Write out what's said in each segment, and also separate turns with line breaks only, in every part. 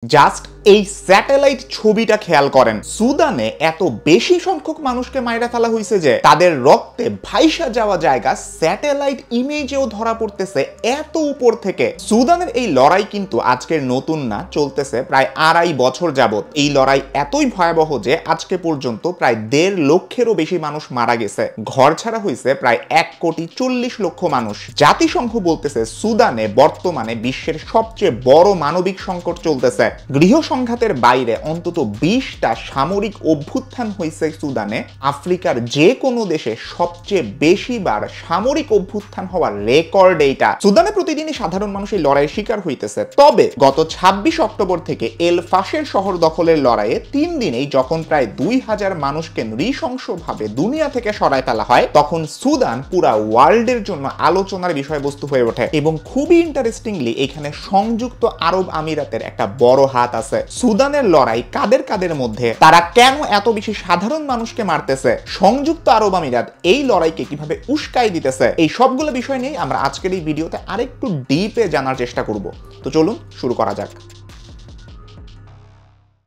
Just এই satellite ছবিটা খেয়াল করেন। সুদানে এত বেশি সংখ্যক মানুষকে মাইরা ফেলা হয়েছে যে তাদের রক্তে ভাইসা যাওয়া জায়গা স্যাটেলাইট ইমেজেও ধরা পড়তেছে এত উপর থেকে। সুদানের এই লড়াই কিন্তু আজকের নতুন না, চলতেছে প্রায় 2.5 বছর যাবত। এই লড়াই এতই ভয়াবহ যে আজকে পর্যন্ত প্রায় 1.5 লক্ষেরও বেশি মানুষ মারা গেছে, ঘর ছাড়া হয়েছে প্রায় 1,40,00,000 মানুষ। জাতিসংঘ বলতেছে সুদানে বর্তমানে বিশ্বের সবচেয়ে বড় মানবিক সংকট চলতেছে। গৃহ সংঘাতের বাইরে অন্তত 20টা সামরিক অভ্যুত্থান হয়েছে সুদানে। আফ্রিকার যে কোনো দেশে সবচেয়ে বেশিবার সামরিক অভ্যুত্থান হওয়ার রেকর্ড এইটা। সুদানে প্রতিদিনই সাধারণ মানুষ এই লড়াইয়ের শিকার হইতেছে। তবে গত 26 অক্টোবর থেকে এল ফাশের শহর দখলের লড়াইয়ে 3 দিনেই যখন প্রায় 2000 মানুষকে নৃশংসভাবে দুনিয়া থেকে সরায় ফেলা হয়, তখন সুদান পুরা ওয়ার্ল্ডের জন্য আলোচনার বিষয়বস্তু হয়ে ওঠে। এবং খুবই ইন্টারেস্টিংলি এখানে সংযুক্ত আরব আমিরাতের একটা বড় হাত আছে। সুদানের লড়াই কাদের কাদের মধ্যে, তারা কেন এত বেশি সাধারণ মানুষকে মারতেছে, সংযুক্ত আরব আমিরাত এই লড়াইকে কিভাবে উস্কাই দিতেছে, এই সবগুলো বিষয় নিয়ে আমরা আজকের এই ভিডিওতে আরেকটু ডিপে জানার চেষ্টা করব। তো চলুন শুরু করা যাক।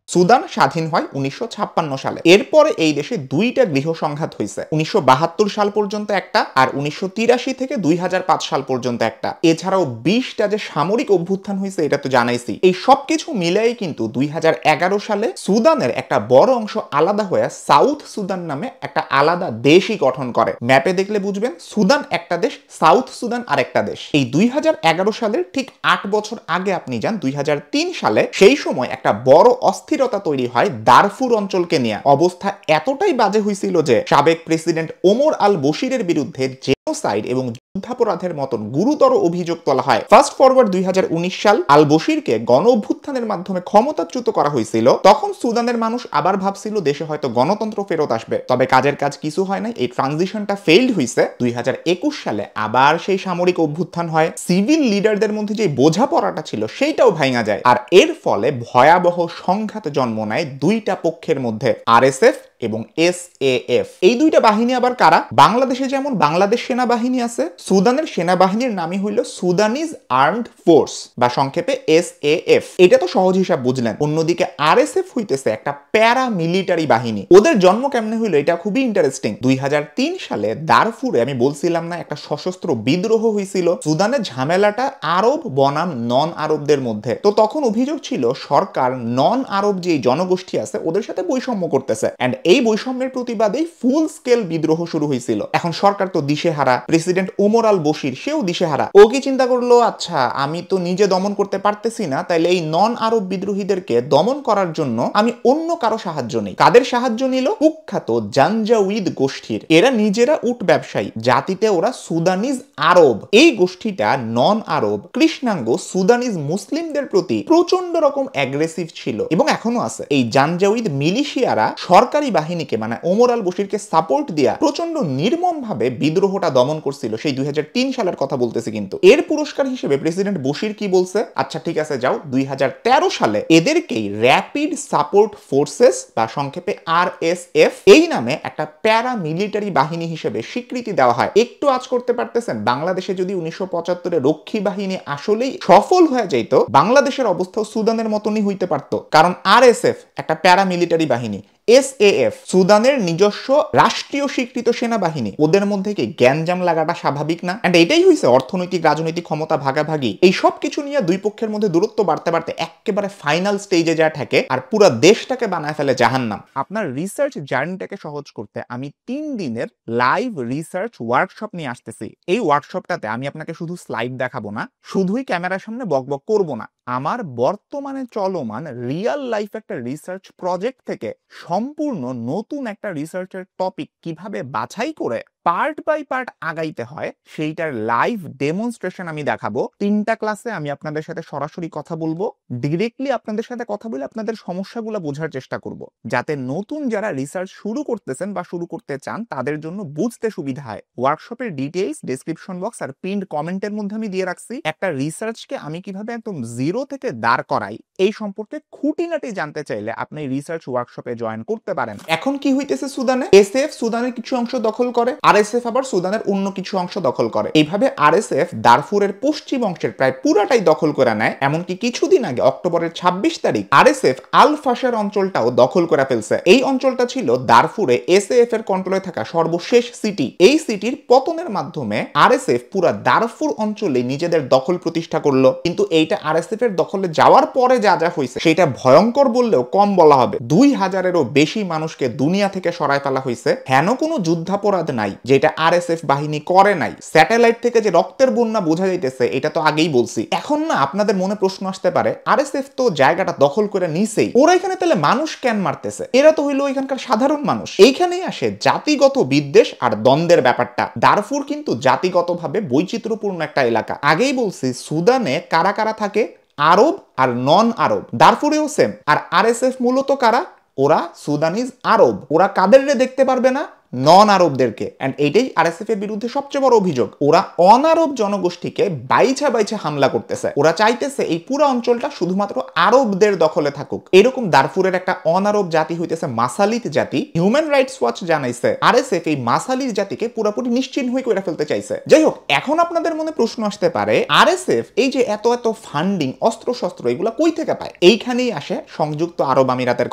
সুদান স্বাধীন হয় 1956 সালে। এরপরে এই দেশে 2টা গৃহ সংঘাত হয়েছে। 1972 সাল পর্যন্ত একটা, আর 1983 থেকে 2005 সাল পর্যন্ত একটা। এছাড়াও 20টা যে সামরিক অভ্যুত্থান হয়েছে এটা তো জানাইছি। এই সবকিছু মিলাই কিন্তু 2011 সালে সুদানের একটা বড় অংশ আলাদা হয়ে সাউথ সুদান নামে একটা আলাদা দেশই গঠন করে। ম্যাপে দেখলে বুঝবেন সুদান একটা দেশ, সাউথ সুদান আরেকটা দেশ। এই 2011 সালের ঠিক 8 বছর আগে আপনি যান 2003 সালে। সেই সময় একটা বড় অস্থির তৈরি হয় দারফুর অঞ্চলকে নিয়ে। অবস্থা এতটাই বাজে হয়েছিল যে সাবেক প্রেসিডেন্ট ওমর আল বশিরের বিরুদ্ধে জেনোসাইড এবং যুদ্ধাপরাধের মতন গুরুতর অভিযোগ তোলা হয়। ফাস্ট ফরওয়ার্ড 2019 সাল, আল বশিরকে গণ অভ্যুত্থানের মাধ্যমে ক্ষমতাচ্যুত করা হয়েছিল। তখন সুদানের মানুষ আবার ভাবছিল দেশে হয়তো গণতন্ত্র ফেরত আসবে, তবে কাজের কাজ কিছু হয় না। এই ট্রানজিশনটা ফেইল্ড হয়েছে। 2021 সালে আবার সেই সামরিক অভ্যুত্থান হয়। সিভিল লিডারদের মধ্যে যে বোঝাপড়াটা ছিল সেইটাও ভাঙা যায়, আর এর ফলে ভয়াবহ সংঘাত জন্ম নেয় 2টা পক্ষের মধ্যে, আরএসএফ এবং এসএএফ। এই 2টা বাহিনী আবার কারা? বাংলাদেশে যেমন বাংলাদেশ সেনাবাহিনী আছে, সুদানের সেনাবাহিনীর নামই হইল সুদানিজ আর্মড ফোর্স বা সংক্ষেপে এসএএফ। এটা তো সহজ হিসাব বুঝলেন। অন্যদিকে আরএসএফ হইতেছে একটা প্যারা মিলিটারি বাহিনী। ওদের জন্ম কেমনে হইল এটা খুবই ইন্টারেস্টিং। 2003 সালে দারফুরে আমি বলছিলাম না একটা সশস্ত্র বিদ্রোহ হয়েছিল। সুদানের ঝামেলাটা আরব বনাম নন আরবদের মধ্যে। তো তখন অভিযোগ ছিল সরকার নন আরব যে জনগোষ্ঠী আছে ওদের সাথে বৈষম্য করতেছে, এন্ড এই বৈষম্যের প্রতিবাদেই ফুল স্কেল বিদ্রোহ শুরু হয়েছিল। এখন সরকার তো দিশেহারা, প্রেসিডেন্ট ওমর আল বশির সেও দিশেহারা। ও কি চিন্তা করলো, আচ্ছা আমি তো নিজে দমন করতে পারতেছি না, তাইলে এই নন আরব বিদ্রোহীদেরকে দমন করার জন্য আমি অন্য কারো সাহায্য নেই। কাদের সাহায্য নিল? কুখ্যাত জাঞ্জাউইদ গোষ্ঠীর। এরা নিজেরা উট ব্যবসায়ী, জাতিতে ওরা সুদানিজ আরব। এই গোষ্ঠীটা নন আরব কৃষ্ণাঙ্গ সুদানিজ মুসলিমদের প্রতি প্রচন্ড রকম অ্যাগ্রেসিভ ছিল এবং এখনো আছে। এই জাঞ্জাউইদ মিলিশিয়ারা সরকারি বাহিনীকে মানে ওমর আল বশিরকে সাপোর্ট দিয়া প্রচন্ড নির্মম ভাবে বিদ্রোহটা দমন করছিল। সেই 2003 সালের কথা বলতেছি। কিন্তু এর পুরস্কার হিসেবে প্রেসিডেন্ট বশির কি বলছে, আচ্ছা ঠিক আছে যাও, 2013 সালে এদেরকেই র‍্যাপিড সাপোর্ট ফোর্সেস বা সংক্ষেপে আরএসএফ এই নামে একটা প্যারা মিলিটারি বাহিনী হিসেবে স্বীকৃতি দেওয়া হয়। একটু আজ করতে পারতেছেন, বাংলাদেশে যদি 1975 রক্ষী বাহিনী আসলেই সফল হয়ে যাইতো, বাংলাদেশের অবস্থাও সুদানের মতনই হইতে পারতো। কারণ আরএসএফ একটা প্যারা মিলিটারি বাহিনী, এসএএফ সুদানের নিজস্ব রাষ্ট্রীয় স্বীকৃত সেনাবাহিনী। ওদের মধ্যে কি গ্যাঞ্জাম লাগাটা স্বাভাবিক না? এন্ড এটাই হইছে অর্থনৈতিক রাজনৈতিক ক্ষমতা ভাগাভাগি। এই সব কিছু নিয়ে দুই পক্ষের মধ্যে দূরত্ব বাড়তে বাড়তে একেবারে ফাইনাল স্টেজে যা থাকে আর পুরো দেশটাকে বানায় ফেলে জাহান্নাম। আপনার রিসার্চ জার্নিটাকে সহজ করতে আমি 3 দিনের লাইভ রিসার্চ ওয়ার্কশপ নিয়ে আসতেছি। এই ওয়ার্কশপটাতে আমি আপনাকে শুধু স্লাইড দেখাবো না, শুধুই ক্যামেরার সামনে বকবক করব না, আমার বর্তমানে চলমান রিয়েল লাইফ একটা রিসার্চ প্রজেক্ট থেকে সম্পূর্ণ নতুন একটা রিসার্চের টপিক কিভাবে বাছাই করে পার্ট বাই পার্ট আগাইতে হয় সেইটার লাইভ ডেমনস্ট্রেশন আমি দেখাবো। 3টা ক্লাসে আমি আপনাদের সাথে সরাসরি কথা বলবো, ডিরেক্টলি আপনাদের সাথে কথা বলে আপনাদের সমস্যাগুলো বোঝার চেষ্টা করব, যাতে নতুন যারা রিসার্চ শুরু করতেছেন বা শুরু করতে চান তাদের জন্য বুঝতে সুবিধা হয়। ওয়ার্কশপের ডিটেইলস ডেসক্রিপশন বক্স আর পিনড কমেন্টের মধ্যে আমি দিয়ে রাখছি। একটা রিসার্চকে আমি কিভাবে একদম জিরো থেকে দাঁড় করাই এই সম্পর্কে খুঁটিনাটি জানতে চাইলে আপনি রিসার্চ ওয়ার্কশপে জয়েন করতে পারেন। এখন কি হইতেছে সুদানে? এসএফ সুদানের কিছু অংশ দখল করে, আরএসএফ আবার সুদানের অন্য কিছু অংশ দখল করে। এইভাবে আরএসএফ দারফুরের পশ্চিম অংশের প্রায় পুরাটাই দখল করে নেয়। এমনকি কিছুদিন আগে অক্টোবরের 26 তারিখ আরএসএফ আল ফাশার অঞ্চলটাও দখল করে ফেলছে। এই অঞ্চলটা ছিল দারফুরে এসএএফ এর কন্ট্রোলে থাকা সর্বশেষ সিটি। এই সিটির পতনের মাধ্যমে আরএসএফ পুরা দারফুর অঞ্চলে নিজেদের দখল প্রতিষ্ঠা করলো। কিন্তু এইটা আরএসএফ এর দখলে যাওয়ার পরে যা যা হয়েছে সেটা ভয়ঙ্কর বললেও কম বলা হবে। 2000-এরও বেশি মানুষকে দুনিয়া থেকে সরায় ফেলা হয়েছে। হেন কোনো যুদ্ধাপরাধ নাই যেটা আরএসএফ বাহিনী করে নাই। স্যাটেলাইট থেকে যে রক্তের বন্যা বোঝা যাইতেছে এটা তো আগেই বলছি। এখন না আপনাদের মনে প্রশ্ন আসতে পারে, আরএসএফ তো জায়গাটা দখল করে নিছেই, ওরা এখানে তাহলে মানুষ কেন মারতেছে? এরা তো হইলো এখানকার সাধারণ মানুষ। এইখানেই আসে জাতিগত বিদ্বেষ আর দ্বন্দ্বের ব্যাপারটা। দারফুর কিন্তু জাতিগতভাবে বৈচিত্র্যপূর্ণ একটা এলাকা। আগেই বলছি সুদানে কারা কারা থাকে, আরব আর নন আরব। দারফুরেও সেম। আর আরএসএফ মূলত কারা? ওরা সুদানিজ আরব। ওরা কাদের দেখতে পারবে না? নন আরবদেরকে। এন্ড এটাই আরএসএফ এর বিরুদ্ধে সবচেয়ে বড় অভিযোগ। ওরা অনারব জনগোষ্ঠীকে বাইছা বাইছা হামলা করতেছে। ওরা চাইতেছে এই পুরো অঞ্চলটা শুধুমাত্র আরবদের দখলে থাকুক। এরকম দারফুরের একটা অনারব জাতি হইতেছে মাসালিত জাতি। হিউম্যান রাইটস ওয়াচ জানাইছে আরএসএফ এই মাসালিত জাতিকে পুরোপুরি নিশ্চিহ্ন হয়ে করে ফেলতে চাইছে। যাই হোক, এখন আপনাদের মনে প্রশ্ন আসতে পারে, আরএসএফ এই যে এত এত ফান্ডিং, অস্ত্র শস্ত্র এগুলা কই থেকে পায়? এইখানেই আসে সংযুক্ত আরব আমিরাতের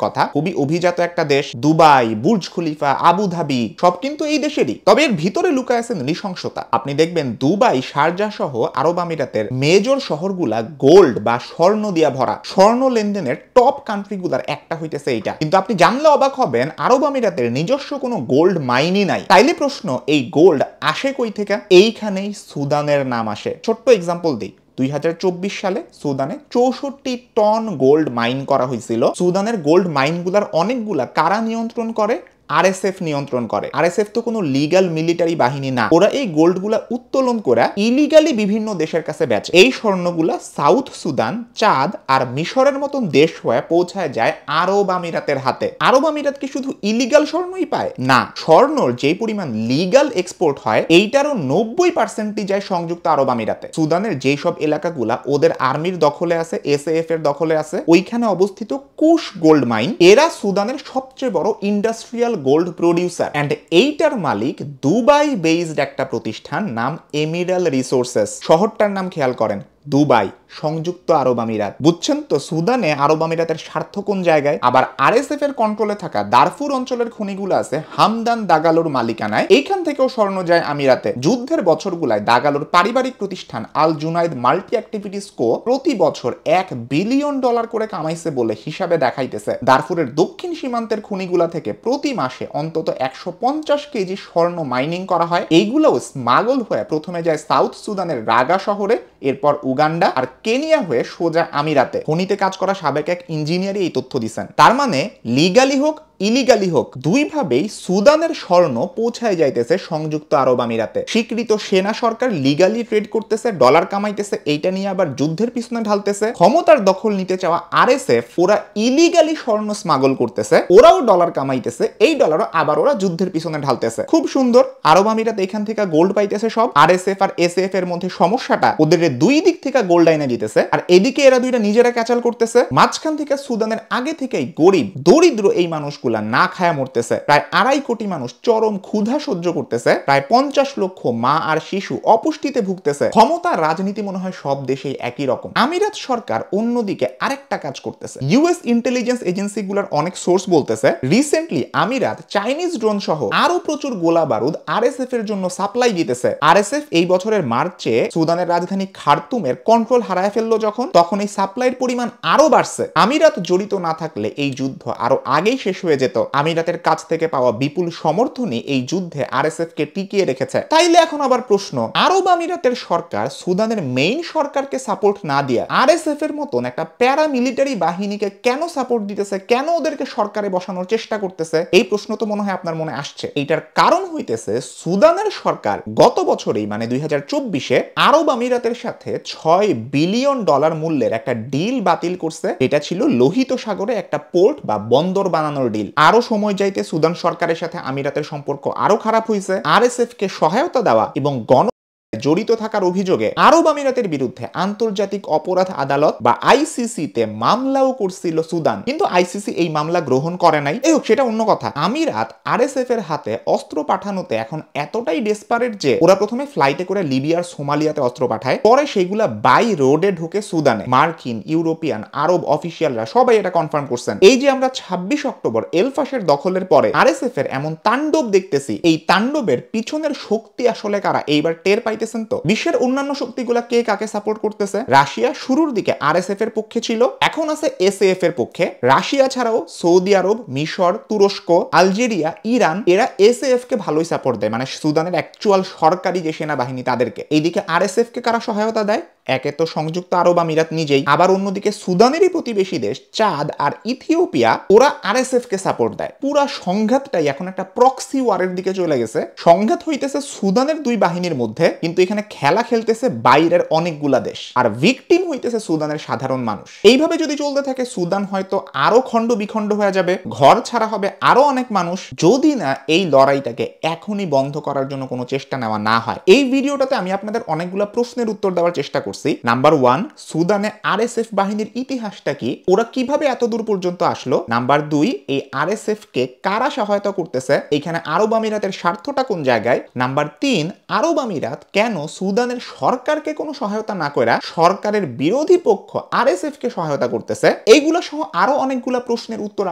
কথা। খুবই অভিজাত একটা দেশ। দুবাই, বুর্জ খলিফা, আবুধাবি সব কিন্তু এই দেশেরই। তবে এর ভিতরে লুকায় আছে নৃশংসতা। আপনি দেখবেন দুবাই, শারজাহ সহ আরব আমিরাতের মেজর শহরগুলা গোল্ড বা স্বর্ণ দিয়া ভরা। স্বর্ণ লেনদেনের টপ কান্ট্রিগুলার একটা হইতেছে এইটা। কিন্তু আপনি জানলে অবাক হবেন, আরব আমিরাতের নিজস্ব কোনো গোল্ড মাইনই নাই। তাইলে প্রশ্ন, এই গোল্ড আসে কই থেকে? এইখানেই সুদানের নাম আসে। ছোট্ট এক্সাম্পল দিই। 2024 সালে সুদানে 64 টন গোল্ড মাইন করা হয়েছিল। সুদানের গোল্ড মাইনগুলার অনেকগুলা কারা নিয়ন্ত্রণ করে? আরএসএফ নিয়ন্ত্রণ করে। আরএসএফ তো কোনো লিগ্যাল মিলিটারি বাহিনী না। ওরা এই গোল্ডগুলা উত্তোলন করে ইলিগালি বিভিন্ন দেশের কাছে বেচে। এই স্বর্ণগুলা সাউথ সুদান, চাঁদ আর মিশরের মতন দেশ হয়ে পৌঁছায় যায় আরব আমিরাতের হাতে। আরব আমিরাত কি শুধু ইলিগাল স্বর্ণই পায়? না, স্বর্ণর যে পরিমাণ লিগ্যাল এক্সপোর্ট হয় এইটারও 90% যায় সংযুক্ত আরব আমিরাতে। সুদানের যেই সব এলাকাগুলা ওদের আর্মির দখলে আছে, এসএএফ এর দখলে আছে, ওইখানে অবস্থিত কুশ গোল্ড মাইন, এরা সুদানের সবচেয়ে বড় ইন্ডাস্ট্রিয়াল গোল্ড প্রোডিউসার। এন্ড এইটার মালিক দুবাই বেসড একটা প্রতিষ্ঠান, নাম এমিরাল রিসোর্সেস। শহরটার নাম খেয়াল করেন, দুবাই, সংযুক্ত আরব আমিরাত। বুঝছেন তো সুদানে আরব আমিরাতের স্বার্থ কোন জায়গায়? আবার আরএসএফ এর কন্ট্রোলে থাকা দারফুর অঞ্চলের খনিগুলো আছে হামদান দাগালোর মালিকানায়। এইখান থেকেও স্বর্ণ যায় আমিরাতে। যুদ্ধের বছরগুলায় দাগালোর পারিবারিক প্রতিষ্ঠান আল জুনাইদ মাল্টি অ্যাক্টিভিটিস কো প্রতি বছর $1 বিলিয়ন করে কামাইছে বলে হিসাবে দেখাইতেছে। দারফুরের দক্ষিণ সীমান্তের খনিগুলা থেকে প্রতি মাসে অন্তত 150 কেজি স্বর্ণ মাইনিং করা হয়। এইগুলোও স্মাগল হয়ে প্রথমে যায় সাউথ সুদানের রাগা শহরে, এরপর উগান্ডা আর কেনিয়া হয়ে সোজা আমিরাতে। খনিতে কাজ করা সাবেক এক ইঞ্জিনিয়ারই এই তথ্য দিচ্ছেন। তার মানে লিগালি হোক ইলিগালি হোক, দুইভাবেই সুদানের স্বর্ণ পৌঁছায় যাইতেছে সংযুক্ত আরব আমিরাতে। স্বীকৃত সেনা সরকার লিগালি ট্রেড করতেছে, ডলার কামাইতেছে, এইটা নিয়ে আবার যুদ্ধের পিছনে ঢালতেছে। ক্ষমতার দখল নিতে চাওয়া আরএসএফ ওরা ইলিগালি স্বর্ণ স্মাগল করতেছে, ওরাও ডলার কামাইতেছে, এই ডলারও আবার ওরা যুদ্ধের পিছনে ঢালতেছে। খুব সুন্দর। আরব আমিরাত এখান থেকে গোল্ড পাইতেছে সব। আরএসএফ আর এসএএফ এর মধ্যে সমস্যাটা ওদের দুই দিক থেকে গোল্ড আইনে দিতেছে, আর এদিকে এরা দুইটা নিজেরা ক্যাচাল করতেছে। মাঝখান থেকে সুদানের আগে থেকেই গরিব দরিদ্র এই মানুষগুলো না খায়া মরতেছে। প্রায় 2.5 কোটি মানুষ চরম ক্ষুধা সহ্য করতেছে। প্রায় 50 লক্ষ মা আর শিশু অপুষ্টিতে ভুগতেছে। ক্ষমতা রাজনীতি মনে হয় সব দেশেই একই রকম। আমিরাত সরকার অন্যদিকে আরেকটা কাজ করতেছে। ইউএস ইন্টেলিজেন্স এজেন্সিগুলোর অনেক সোর্স বলতেছে রিসেন্টলি আমিরাত চাইনিজ ড্রোন সহ আরো প্রচুর গোলা বারুদ আরএসএফ এর জন্য সাপ্লাই দিতেছে। আরএসএফ এই বছরের মার্চে সুদানের রাজধানী খার্তুমের কন্ট্রোল হারায় ফেললো যখন, তখন এই সাপ্লাইয়ের পরিমাণ আরো বাড়ছে। আমিরাত জড়িত না থাকলে এই যুদ্ধ আরো আগেই শেষ হয়ে যেত। আমিরাতের কাছ থেকে পাওয়া বিপুল সমর্থনই এই যুদ্ধে আরএসএফ কে টিকিয়ে রেখেছে। তাইলে এখন আবার প্রশ্ন, আরব আমিরাতের সরকার সুদানের মেইন সরকারকে সাপোর্ট না দিয়ে আরএসএফ এর মতন একটা প্যারামিলিটারি বাহিনীকে কেন সাপোর্ট দিতেছে, কেন ওদেরকে সরকারে বসানোর চেষ্টা করতেছে? এই প্রশ্ন তো মনে হয় আপনার মনে আসছে। এইটার কারণ হইতেছে সুদানের সরকার গত বছরেই মানে 2024-এ আরব আমিরাতের সাথে $6 বিলিয়ন মূল্যের একটা ডিল বাতিল করছে। এটা ছিল লোহিত সাগরে একটা পোর্ট বা বন্দর বানানোর ডিল। আরো সময় যাইতে সুদান সরকারের সাথে আমিরাতের সম্পর্ক আরো খারাপ হয়েছে। আরএসএফ কে সহায়তা দেওয়া এবং গণ জড়িত থাকার অভিযোগে আরব আমিরাতের বিরুদ্ধে আন্তর্জাতিক অপরাধ আদালত বা আইসিসি তে মামলাও করছিল সুদান, কিন্তু আইসিসি এই মামলা গ্রহণ করে নাই। এই হোক, সেটা অন্য কথা। আমিরাত আরএসএফ এর হাতে অস্ত্র পাঠানোতে এখন এতটাই ডেসপারেট যে ওরা প্রথমে ফ্লাইটে করে লিবিয়ার সোমালিয়াতে অস্ত্র পাঠায়, পরে সেগুলা বাই রোডে ঢুকে সুদানে। মার্কিন, ইউরোপিয়ান, আরব অফিসিয়ালরা সবাই এটা কনফার্ম করছেন। এই যে আমরা 26 অক্টোবর এলফাশের দখলের পরে আরএসএফ এর এমন তাণ্ডব দেখতেছি, এই তাণ্ডবের পিছনের শক্তি আসলে কারা এইবার টের পাইতেছেন তো? বিশ্বের অন্যান্য শক্তিগুলা কে কাকে সাপোর্ট করতেছে? রাশিয়া শুরুর দিকে আরএসএফ এর পক্ষে ছিল, এখন আছে এসএএফ এর পক্ষে। রাশিয়া ছাড়াও সৌদি আরব, মিশর, তুরস্ক, আলজেরিয়া, ইরান এরা এসএএফ কে ভালোই সাপোর্ট দেয়, মানে সুদানের অ্যাকচুয়াল সরকারি যে সেনাবাহিনী তাদেরকে। এইদিকে আরএসএফ কে কারা সহায়তা দেয়? একে তো সংযুক্ত আরব আমিরাত নিজেই, আবার অন্যদিকে সুদানেরই প্রতিবেশী দেশ চাঁদ আর ইথিওপিয়া, ওরা আরএসএফ কে সাপোর্ট দেয়। পুরা সংঘাতটাই এখন একটা প্রক্সি ওয়ারের দিকে চলে গেছে। সংঘাত হইতেছে সুদানের দুই বাহিনীর মধ্যে, কিন্তু এখানে খেলা খেলতেছে বাইরের অনেকগুলা দেশ, আর ভিকটিম হইতেছে সুদানের সাধারণ মানুষ। এইভাবে যদি চলতে থাকে সুদান হয়তো আরো খণ্ড বিখণ্ড হয়ে যাবে, ঘর ছাড়া হবে আরো অনেক মানুষ, যদি না এই লড়াইটাকে এখনই বন্ধ করার জন্য কোনো চেষ্টা নেওয়া না হয়। এই ভিডিওটাতে আমি আপনাদের অনেকগুলো প্রশ্নের উত্তর দেওয়ার চেষ্টা করছি। নাম্বার 1, সুদানে আরএসএফ বাহিনীর ইতিহাসটা কি, ওরা কিভাবে এত দূর পর্যন্ত আসলো? নাম্বার 2, এই আরএসএফ কে কারা সহায়তা করতেছে, এখানে আরব আমিরাতের স্বার্থটা কোন জায়গায়? নাম্বার 3, আরব আমিরাত কেন সুদানের সরকারকে কোনো সহায়তা না করে সরকারের বিরোধী পক্ষ আরএসএফ কে সহায়তা করতেছে? এইগুলো সহ আরো অনেকগুলো প্রশ্নের উত্তর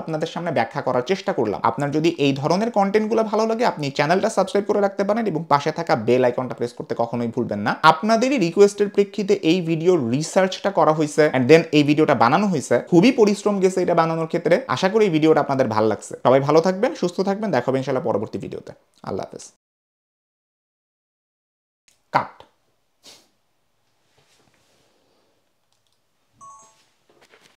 আপনাদের সামনে ব্যাখ্যা করার চেষ্টা করলাম। আপনার যদি এই ধরনের কন্টেন্টগুলো ভালো লাগে, আপনি চ্যানেলটা সাবস্ক্রাইব করে রাখতে পারেন এবং পাশে থাকা বেল আইকনটা প্রেস করতে কখনোই ভুলবেন না। আপনাদেরই রিকোয়েস্টের প্রেক্ষিতে এই ভিডিওর রিসার্চটা করা হয়েছে এন্ড দেন এই ভিডিওটা বানানো হয়েছে। খুবই পরিশ্রম গেছে এটা বানানোর ক্ষেত্রে। আশা করি এই ভিডিওটা আপনাদের ভালো লাগছে। সবাই ভালো থাকবেন, সুস্থ থাকবেন, দেখা হবে ইনশাআল্লাহ পরবর্তী ভিডিওতে। আল্লাহ হাফেজ। কাট।